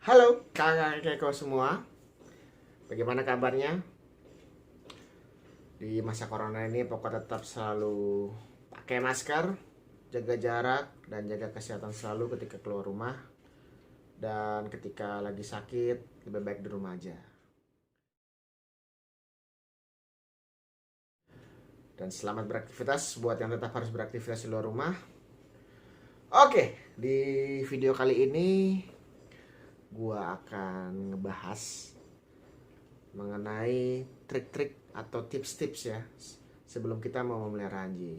Halo kakak keko semua, bagaimana kabarnya? Di masa corona ini pokoknya tetap selalu pakai masker, jaga jarak, dan jaga kesehatan selalu ketika keluar rumah. Dan ketika lagi sakit, lebih baik di rumah aja. Dan selamat beraktivitas buat yang tetap harus beraktivitas di luar rumah. Oke, di video kali ini gua akan ngebahas mengenai trik-trik atau tips-tips ya sebelum kita mau memelihara anjing.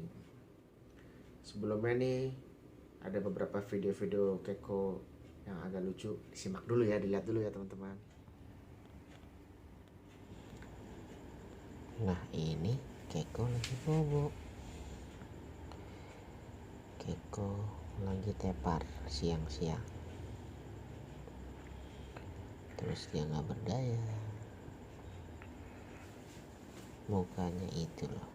Sebelumnya nih ada beberapa video-video keko yang agak lucu, disimak dulu ya, dilihat dulu ya teman-teman. Nah ini Keko lagi bobo. Keko lagi tepar siang-siang. Terus dia gak berdaya. Mukanya itu loh.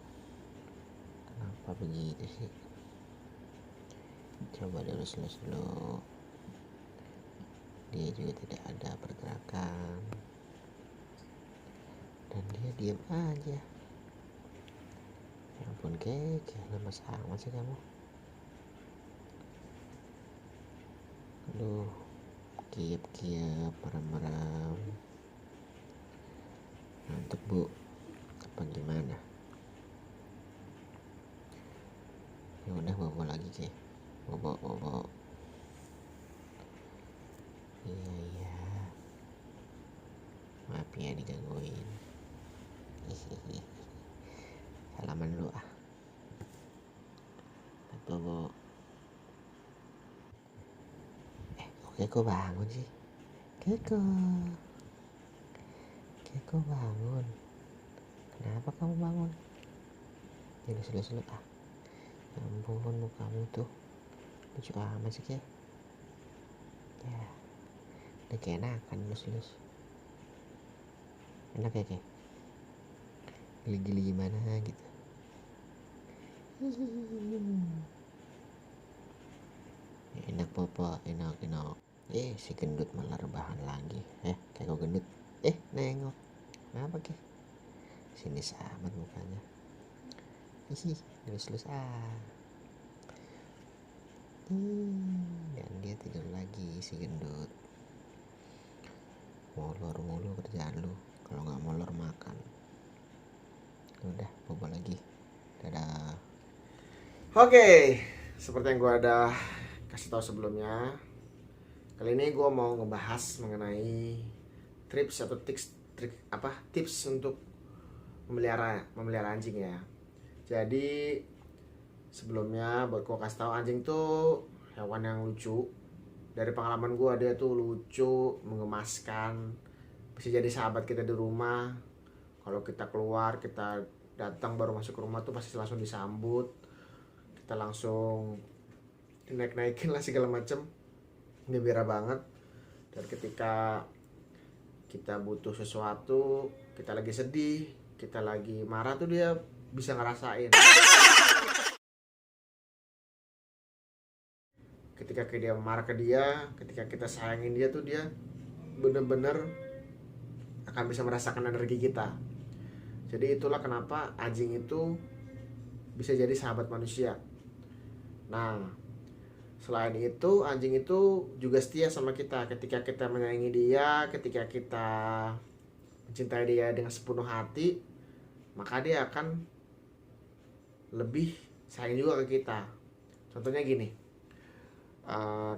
Kenapa begitu sih? Coba dilus-lus dulu. Dia juga tidak ada pergerakan. Dan dia diam aja. Ya ampun Keke, lemes amat sih kamu. Aduh, kiep-kiep, merem-merem. Ngantuk bu, apa gimana? Ya udah bobo lagi Ke, bobo. Iya, maaf ya digangguin. Hihihi. Salaman dulu ah. Bobo. Kok Keko bangun sih? Keko bangun. Kenapa kamu bangun? Ya lu ah. Ya ampun mukamu tuh lucu amat sih Ke. Ya, udah keenakan lus. Enak ya Ke? Gili-gili gimana gitu. Enak papa, enak. Si gendut malah rebahan lagi. Keko gendut. Nengok. Kenapa Ke? Sinis amat mukanya. Lus ah. Dan dia tidur lagi si gendut. Molor mulu kerjaan lu. Kalau nggak molor makan. Udah bobo lagi. Dadah. Oke, seperti yang gue ada kasih tahu sebelumnya, kali ini gue mau ngebahas mengenai tips atau tips untuk memelihara anjing ya. Jadi sebelumnya buat gue kasih tahu, anjing tuh hewan yang lucu. Dari pengalaman gue, dia tuh lucu, mengemaskan, bisa jadi sahabat kita di rumah. Kalau kita keluar, kita datang baru masuk ke rumah tuh pasti langsung disambut, kita langsung dinaik-naikin lah segala macem, gembira banget. Dan ketika kita butuh sesuatu, kita lagi sedih, kita lagi marah tuh dia bisa ngerasain. Ketika dia marah ke dia, ketika kita sayangin dia tuh dia bener-bener akan bisa merasakan energi kita. Jadi itulah kenapa anjing itu bisa jadi sahabat manusia. Nah, selain itu anjing itu juga setia sama kita. Ketika kita menyayangi dia, ketika kita mencintai dia dengan sepenuh hati, maka dia akan lebih sayang juga ke kita. Contohnya gini,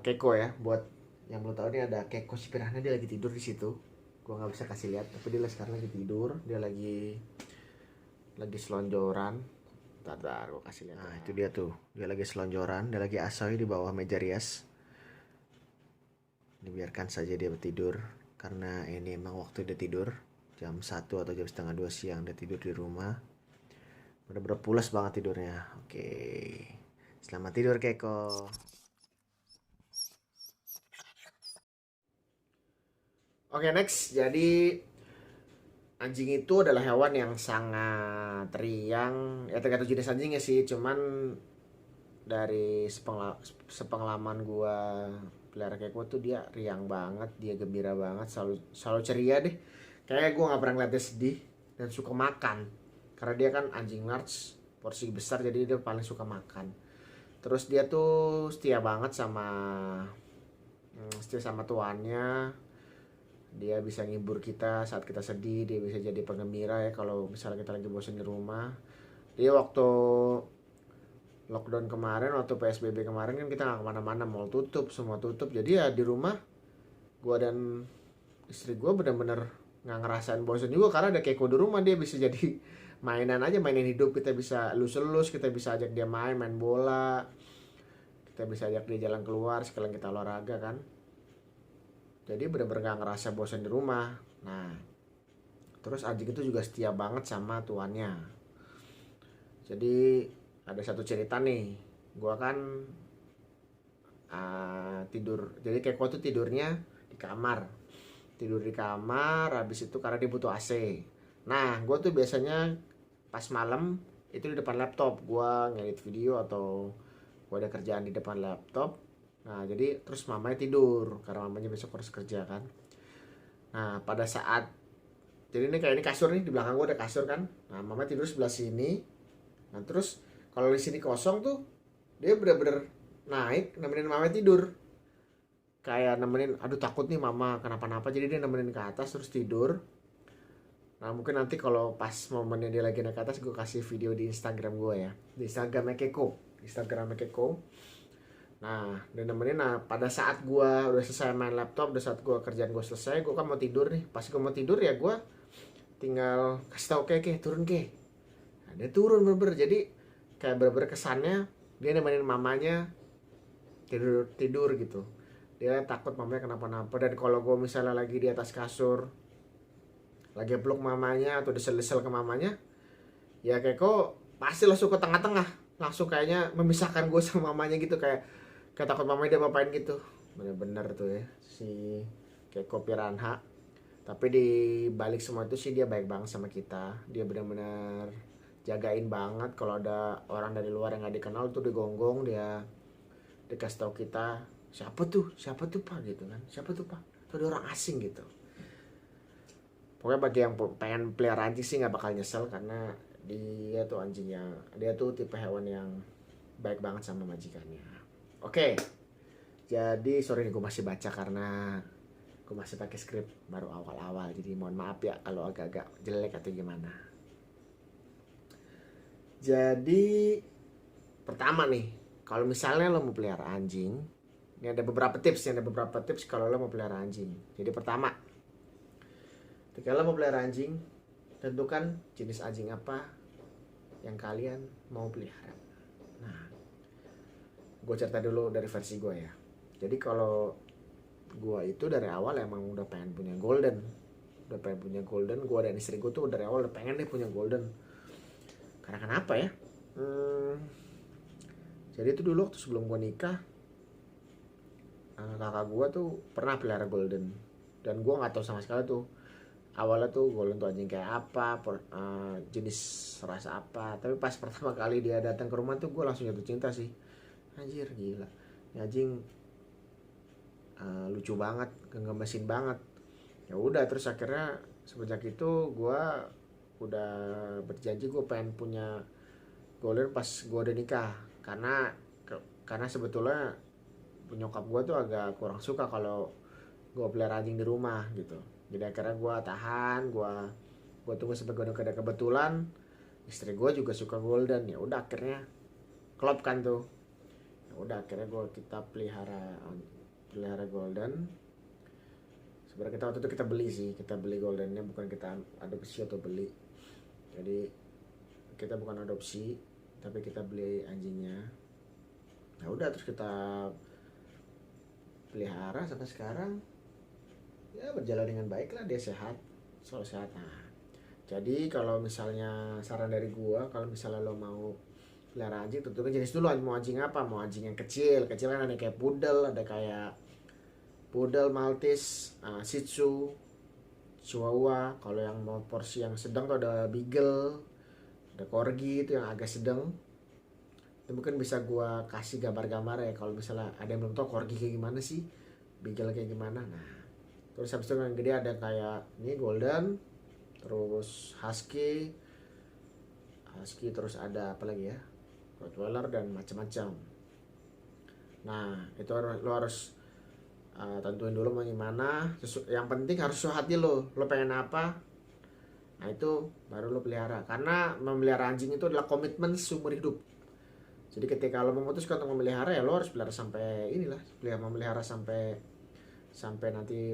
Keko ya, buat yang belum tahu, ini ada Keko si pirahnya, dia lagi tidur di situ. Gua nggak bisa kasih lihat, tapi dia sekarang lagi tidur, dia lagi selonjoran. Bentar, gue kasih lihat. Nah, itu dia tuh. Dia lagi selonjoran, dia lagi asoy di bawah meja rias. Dibiarkan saja dia tidur, karena ini emang waktu dia tidur. Jam 1 atau jam setengah 2 siang dia tidur di rumah. Bener-bener pulas banget tidurnya. Oke. Selamat tidur Keko. Oke, next. Jadi anjing itu adalah hewan yang sangat riang. Ya tergantung jenis anjingnya sih, cuman dari sepengalaman gua pelihara keko tuh dia riang banget, dia gembira banget, selalu ceria deh. Kayak gua nggak pernah ngeliat dia sedih dan suka makan. Karena dia kan anjing large, porsi besar, jadi dia paling suka makan. Terus dia tuh setia sama tuannya. Dia bisa ngibur kita saat kita sedih, dia bisa jadi penggembira ya kalau misalnya kita lagi bosan di rumah. Dia waktu lockdown kemarin, waktu PSBB kemarin kan kita nggak kemana-mana, mall tutup, semua tutup. Jadi ya di rumah gua dan istri gua bener-bener nggak ngerasain bosan juga karena ada Keiko di rumah. Dia bisa jadi mainan aja, mainin hidup. Kita bisa elus-elus, kita bisa ajak dia main bola, kita bisa ajak dia jalan keluar sekalian kita olahraga kan. Jadi bener-bener gak ngerasa bosan di rumah. Nah, terus anjing itu juga setia banget sama tuannya. Jadi ada satu cerita nih, gua kan tidur. Jadi Keko tuh tidurnya di kamar, tidur di kamar. Habis itu karena dia butuh AC. Nah, gua tuh biasanya pas malam itu di depan laptop, gua ngedit video atau gua ada kerjaan di depan laptop. Nah, jadi terus mamanya tidur karena mamanya besok harus kerja kan. Nah, pada saat jadi ini kayak ini kasur nih, di belakang gua ada kasur kan. Nah, mama tidur sebelah sini. Nah, terus kalau di sini kosong tuh dia bener-bener naik nemenin mama tidur. Kayak nemenin, aduh takut nih mama kenapa-napa, jadi dia nemenin ke atas terus tidur. Nah, mungkin nanti kalau pas momennya dia lagi naik ke atas gue kasih video di Instagram gue ya. Di Instagramnya Keko. Nah, dia nemenin. Nah, pada saat gue udah selesai main laptop, udah saat gue kerjaan gue selesai, gue kan mau tidur nih. Pas gue mau tidur ya gue tinggal kasih tau Keke, turun Ke. Nah, dia turun bener-bener. Jadi kayak bener-bener kesannya dia nemenin mamanya tidur gitu. Dia takut mamanya kenapa-napa. Dan kalau gue misalnya lagi di atas kasur, lagi peluk mamanya atau desel-desel ke mamanya, ya Keko pasti langsung ke tengah-tengah, langsung kayaknya memisahkan gue sama mamanya gitu, kayak takut mamanya dia apain gitu. Bener-bener tuh ya si Keko Piranha. Tapi di balik semua itu sih dia baik banget sama kita. Dia bener-bener jagain banget kalau ada orang dari luar yang nggak dikenal tuh digonggong, dia dikasih tahu kita siapa tuh pak gitu kan, siapa tuh pak, tuh ada orang asing gitu. Pokoknya bagi yang pengen pelihara anjing sih nggak bakal nyesel karena dia tuh anjingnya, dia tuh tipe hewan yang baik banget sama majikannya. Oke, jadi sorry nih gue masih baca karena gue masih pakai skrip baru awal-awal, jadi mohon maaf ya kalau agak-agak jelek atau gimana. Jadi pertama nih, kalau misalnya lo mau pelihara anjing, ini ada beberapa tips kalau lo mau pelihara anjing. Jadi pertama, ketika lo mau pelihara anjing, tentukan jenis anjing apa yang kalian mau pelihara. Nah, gue cerita dulu dari versi gue ya. Jadi kalau gue itu dari awal emang udah pengen punya golden. Gue dan istri gue tuh dari awal udah pengen deh punya golden. Karena kenapa ya? Jadi itu dulu waktu sebelum gue nikah, kakak gue tuh pernah pelihara golden. Dan gue gak tahu sama sekali tuh awalnya tuh golden tuh anjing kayak apa, jenis rasa apa. Tapi pas pertama kali dia datang ke rumah tuh gue langsung jatuh cinta sih. Anjir gila, ini anjing lucu banget, gemesin banget. Ya udah, terus akhirnya semenjak itu gue udah berjanji gue pengen punya golden pas gue udah nikah. Karena sebetulnya nyokap gue tuh agak kurang suka kalau gue pelihara anjing di rumah gitu. Jadi akhirnya gue tahan, gue tunggu sampai gue udah ada kebetulan istri gue juga suka golden. Ya udah akhirnya klop kan tuh. Ya udah akhirnya kita pelihara golden. Sebenarnya kita waktu itu kita beli goldennya, bukan kita adopsi atau beli. Jadi kita bukan adopsi tapi kita beli anjingnya. Ya udah terus kita pelihara sampai sekarang. Ya berjalan dengan baik lah, dia sehat, selalu sehat. Nah, jadi kalau misalnya saran dari gua, kalau misalnya lo mau pelihara anjing, tentunya jenis dulu mau anjing apa. Mau anjing yang kecil kan ada kayak poodle, maltese, shih tzu, chihuahua. Kalau yang mau porsi yang sedang tuh ada beagle, ada corgi itu yang agak sedang. Itu mungkin bisa gua kasih gambar-gambar ya kalau misalnya ada yang belum tahu corgi kayak gimana sih, beagle kayak gimana. Nah, terus habis itu yang gede ada kayak ini golden, terus husky, terus ada apa lagi ya, rottweiler dan macam-macam. Nah, itu lo harus tentuin dulu mau gimana. Yang penting harus sesuai hati lo pengen apa. Nah, itu baru lo pelihara, karena memelihara anjing itu adalah komitmen seumur hidup. Jadi ketika lo memutuskan untuk memelihara ya lo harus pelihara sampai inilah, memelihara sampai nanti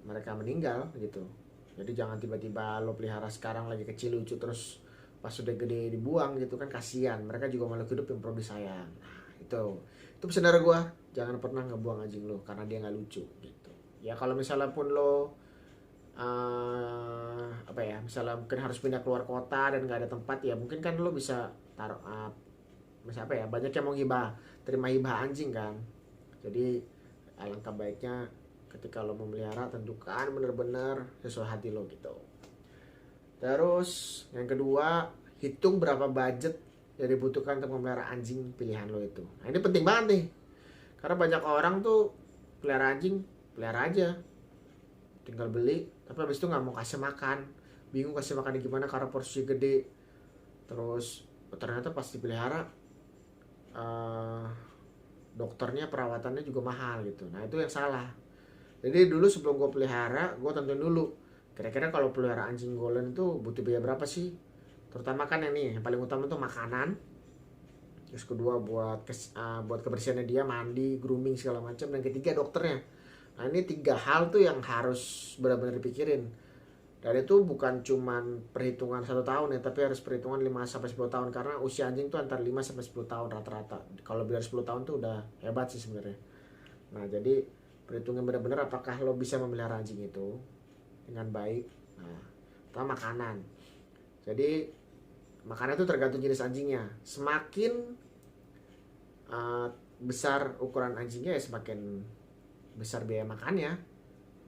mereka meninggal gitu. Jadi jangan tiba-tiba lo pelihara sekarang lagi kecil lucu terus pas sudah gede dibuang gitu kan, kasihan. Mereka juga makhluk hidup yang perlu disayang. Nah, itu pesan dari gue, jangan pernah ngebuang anjing lo karena dia nggak lucu gitu. Ya kalau misalnya pun lo apa ya, misalnya mungkin harus pindah keluar kota dan nggak ada tempat, ya mungkin kan lo bisa taruh misalnya apa ya, banyak yang mau terima hibah anjing kan. Jadi alangkah baiknya ketika lo memelihara tentukan bener-bener sesuai hati lo gitu. Terus yang kedua, hitung berapa budget yang dibutuhkan untuk memelihara anjing pilihan lo itu. Nah, ini penting banget nih, karena banyak orang tuh pelihara anjing, pelihara aja, tinggal beli, tapi habis itu nggak mau kasih makan, bingung kasih makan gimana karena porsi gede. Terus ternyata pas dipelihara dokternya, perawatannya juga mahal gitu. Nah, itu yang salah. Jadi dulu sebelum gue pelihara, gue tentuin dulu kira-kira kalau pelihara anjing golden itu butuh biaya berapa sih. Terutama kan yang paling utama tuh makanan. Terus kedua buat kebersihannya dia, mandi, grooming segala macam, dan ketiga dokternya. Nah, ini 3 hal tuh yang harus benar-benar dipikirin. Dan itu bukan cuman perhitungan 1 tahun ya, tapi harus perhitungan 5-10 tahun, karena usia anjing tuh antara 5-10 tahun rata-rata. Kalau biar 10 tahun tuh udah hebat sih sebenarnya. Nah, jadi perhitungan benar-benar apakah lo bisa memelihara anjing itu dengan baik. Nah, pertama makanan. Jadi makanan itu tergantung jenis anjingnya. Semakin besar ukuran anjingnya ya semakin besar biaya makannya.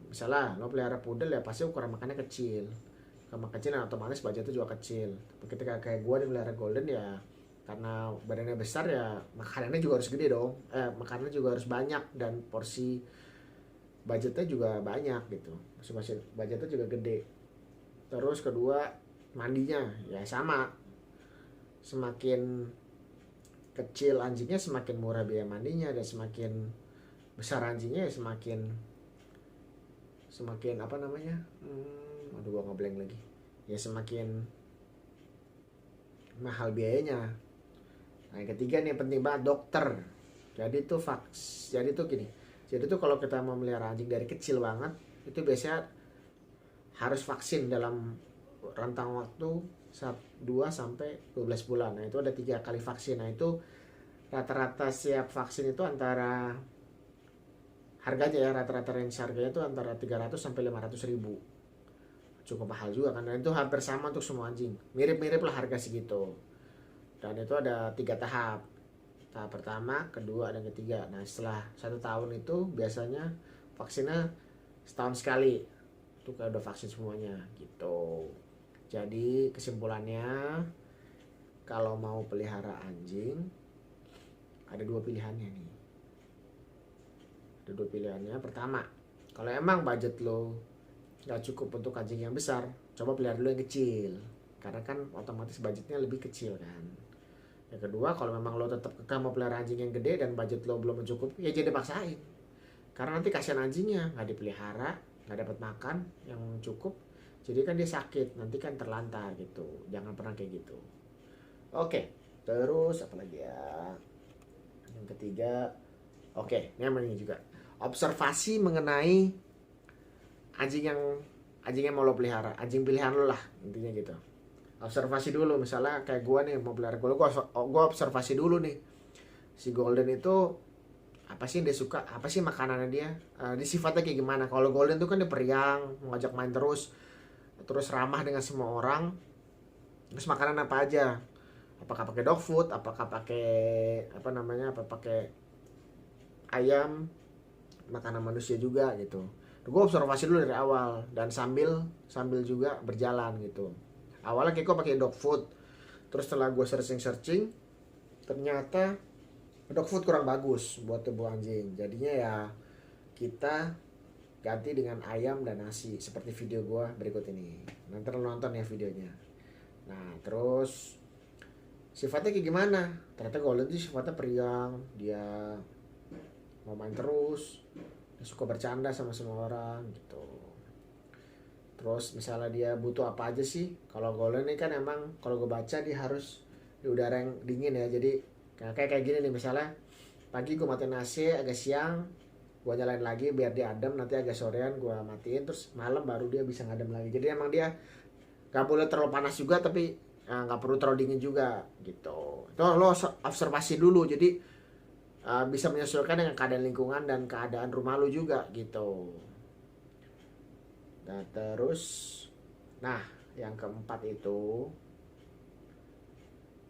Misalnya lo pelihara poodle ya pasti ukuran makannya kecil. Kalau kecil otomatis budgetnya juga kecil. Tapi ketika kayak gue pelihara golden ya karena badannya besar ya makanannya juga harus gede dong. Makanannya juga harus banyak dan porsi budgetnya juga banyak gitu. Budgetnya juga gede. Terus kedua mandinya ya sama. Semakin kecil anjingnya semakin murah biaya mandinya, dan semakin besar anjingnya ya semakin apa namanya, aduh gua ngeblank lagi ya, semakin mahal biayanya. Nah, yang ketiga nih yang penting banget, dokter. Jadi tuh kalau kita mau melihara anjing dari kecil banget itu biasanya harus vaksin dalam rentang waktu 2-12 bulan. Nah, itu ada 3 kali vaksin. Nah, itu rata-rata siap vaksin itu antara harganya ya, rata-rata range harganya itu antara 300-500 ribu. Cukup mahal juga karena itu hampir sama untuk semua anjing, mirip-mirip lah harga segitu. Dan itu ada 3 tahap. Tahap pertama, kedua, dan ketiga. Nah, setelah 1 tahun itu biasanya vaksinnya setahun sekali. Itu kayak udah vaksin semuanya gitu. Jadi kesimpulannya, kalau mau pelihara anjing ada 2 pilihannya nih. Ada 2 pilihannya. Pertama, kalau emang budget lo gak cukup untuk anjing yang besar, coba pelihara dulu yang kecil, karena kan otomatis budgetnya lebih kecil kan. Yang kedua, kalau memang lo tetap kekeh mau pelihara anjing yang gede dan budget lo belum mencukupi, ya jadi paksain, karena nanti kasihan anjingnya nggak dipelihara, nggak dapat makan yang cukup, jadi kan dia sakit, nanti kan terlantar gitu. Jangan pernah kayak gitu. Oke, terus apa lagi ya, yang ketiga, oke, ini juga observasi mengenai anjing yang mau lo pelihara, anjing pilihan lo lah intinya gitu. Observasi dulu, misalnya kayak gue nih mau pelihara golden, gue observasi dulu nih si golden itu apa sih dia suka, apa sih makanannya dia, dia sifatnya kayak gimana. Kalau golden tuh kan dia periang, mau ngajak main terus ramah dengan semua orang. Terus makanan apa aja, apakah pakai dog food, apakah pakai pakai ayam, makanan manusia juga gitu. Gue observasi dulu dari awal dan sambil juga berjalan gitu. Awalnya kayak gue pakai dog food, terus setelah gue searching ternyata dog food kurang bagus buat tubuh anjing. Jadinya ya kita ganti dengan ayam dan nasi seperti video gua berikut ini. Nanti lo nonton ya videonya. Nah terus sifatnya kayak gimana? Ternyata Golden tuh sifatnya periang, dia mau main terus, dia suka bercanda sama semua orang gitu. Terus misalnya dia butuh apa aja sih? Kalau Golden ini kan emang kalau gue baca dia harus di udara yang dingin ya. Jadi kayak gini nih misalnya pagi gue matiin AC agak siang, gue nyalain lagi biar dia adem, nanti agak sorean gue matiin, terus malam baru dia bisa ngadem lagi. Jadi emang dia gak boleh terlalu panas juga tapi nggak perlu terlalu dingin juga gitu. Itu lo observasi dulu, jadi bisa menyesuaikan dengan keadaan lingkungan dan keadaan rumah lo juga gitu. Nah terus, nah yang keempat itu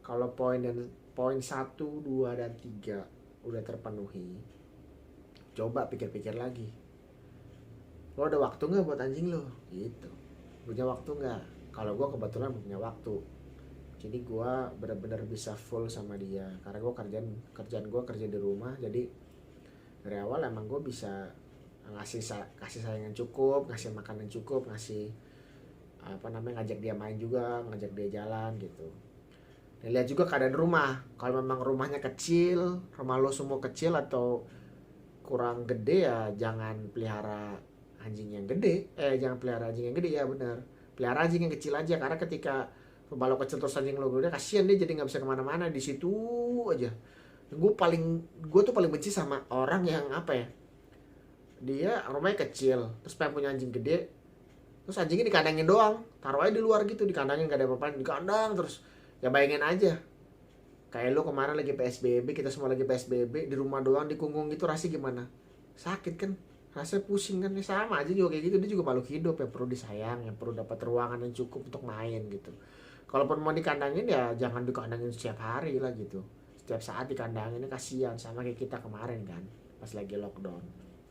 kalau poin 1, 2, dan 3 udah terpenuhi, coba pikir-pikir lagi. Lo ada waktu nggak buat anjing lo? Gitu. Punya waktu nggak? Kalau gue kebetulan punya waktu. Jadi gue benar-benar bisa full sama dia. Karena gue kerjaan gue kerja di rumah. Jadi dari awal emang gue bisa kasih sayang yang cukup, ngasih makan yang cukup, ngasih ngajak dia main juga, ngajak dia jalan gitu. Dan lihat juga keadaan rumah. Kalau memang rumahnya kecil, rumah lo semua kecil atau kurang gede ya jangan pelihara anjing yang gede. Jangan pelihara anjing yang gede ya benar. Pelihara anjing yang kecil aja karena ketika rumah lo kecil terus anjing lo gede kasihan dia jadi nggak bisa kemana-mana di situ aja. Gue tuh paling benci sama orang yang apa ya? Dia rumahnya kecil terus pengen punya anjing gede terus anjingnya dikandangin doang, taruh aja di luar gitu, dikandangin gak ada apa-apa, dikandang terus. Ya bayangin aja kayak lo kemarin lagi PSBB, kita semua lagi PSBB di rumah doang dikungkung gitu, rasanya gimana? Sakit kan, rasanya pusing kan. Ya sama aja juga kayak gitu, dia juga makhluk hidup yang perlu disayang, yang perlu dapat ruangan yang cukup untuk main gitu. Kalaupun mau dikandangin ya jangan dikandangin setiap hari lah gitu, setiap saat dikandangin, kasihan. Sama kayak kita kemarin kan pas lagi lockdown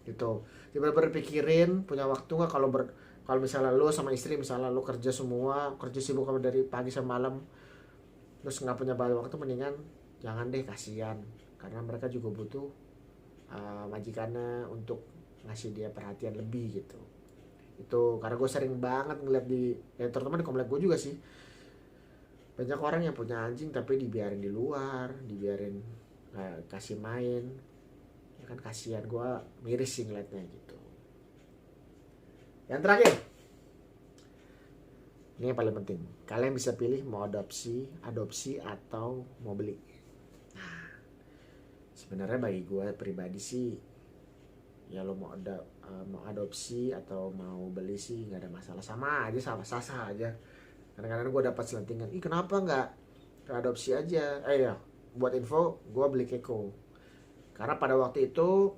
gitu. Tiba-tiba berpikirin punya waktu nggak kalau misalnya lo sama istri, misalnya lo kerja semua, kerja sibuk dari pagi sampai malam, terus nggak punya banyak waktu, mendingan jangan deh, kasihan. Karena mereka juga butuh majikannya untuk ngasih dia perhatian lebih gitu. Itu karena gue sering banget ngeliat ya terutama di komplek gue juga sih, banyak orang yang punya anjing tapi dibiarin di luar, dibiarin kasih main, ya kan kasihan. Gue miris sih ngeliatnya gitu. Yang terakhir, ini yang paling penting, kalian bisa pilih mau adopsi atau mau beli. Nah, sebenarnya bagi gue pribadi sih, ya lo mau adopsi atau mau beli sih nggak ada masalah, sama aja, sama sah aja. Kadang-kadang gue dapat selentingan, kenapa nggak adopsi aja? Ya, buat info, gue beli Keko karena pada waktu itu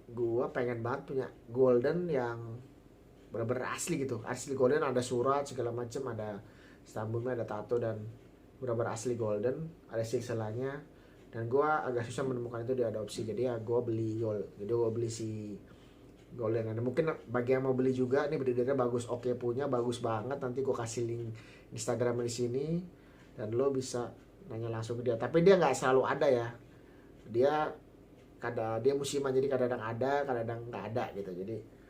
gue pengen banget punya Golden yang benar-benar asli gitu, asli Golden, ada surat segala macam, ada stambulnya, ada tato, dan benar-benar asli Golden, ada silsilahnya. Dan gue agak susah menemukan itu di adopsi, jadi ya gue beli si Golden. Dan mungkin bagi yang mau beli juga, nih breedernya bagus, oke, punya bagus banget. Nanti gue kasih link Instagram di sini dan lo bisa nanya langsung ke dia. Tapi dia nggak selalu ada ya, dia musiman, jadi kadang-kadang ada, kadang-kadang nggak ada gitu. Jadi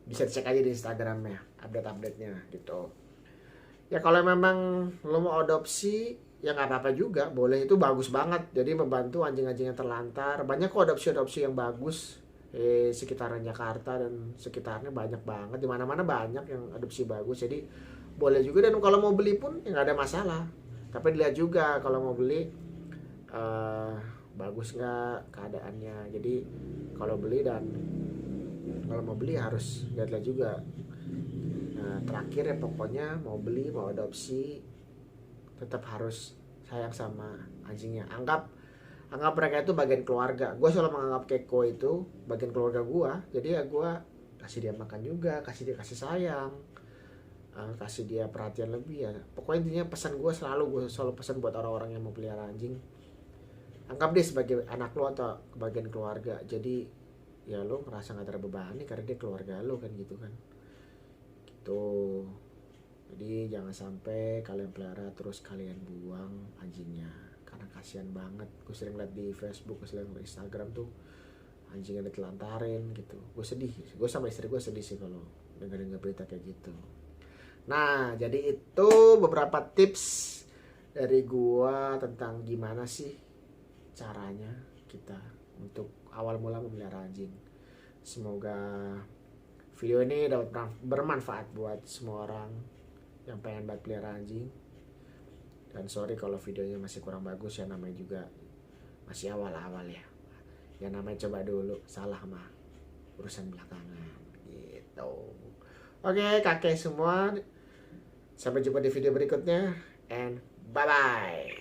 bisa dicek aja di Instagramnya update-nya gitu. Ya kalau memang lo mau adopsi ya nggak apa-apa juga, boleh, itu bagus banget. Jadi membantu anjing-anjing yang terlantar. Banyak kok adopsi yang bagus sekitaran Jakarta dan sekitarnya, banyak banget, di mana-mana banyak yang adopsi bagus. Jadi boleh juga, dan kalau mau beli pun ya nggak ada masalah. Tapi dilihat juga kalau mau beli bagus nggak keadaannya. Jadi kalau mau beli harus lihat-lihat juga. Nah terakhir ya pokoknya mau beli mau adopsi tetap harus sayang sama anjingnya. Anggap mereka itu bagian keluarga. Gue selalu menganggap Keko itu bagian keluarga gue. Jadi ya gue kasih dia makan juga, kasih dia kasih sayang, kasih dia perhatian lebih ya. Pokoknya intinya gue selalu pesan buat orang-orang yang mau pelihara anjing, anggap dia sebagai anak lo atau bagian keluarga. Jadi ya lo ngerasa gak terbebani karena dia keluarga lo kan gitu kan gitu. Jadi jangan sampai kalian pelihara terus kalian buang anjingnya, karena kasihan banget. Gue sering liat di Facebook, gue sering liat di Instagram tuh anjingnya ditelantarin gitu. Gue sedih, gue sama istri gue sedih sih kalau dengar berita kayak gitu. Nah, jadi itu beberapa tips dari gua tentang gimana sih caranya kita untuk awal mula memelihara anjing. Semoga video ini dapat bermanfaat buat semua orang yang pengen banget pelihara anjing. Dan sorry kalau videonya masih kurang bagus ya, namanya juga masih awal-awal ya. Ya namanya coba dulu, salah mah urusan belakangan gitu. Oke, kakek semua. Sampai jumpa di video berikutnya and bye bye.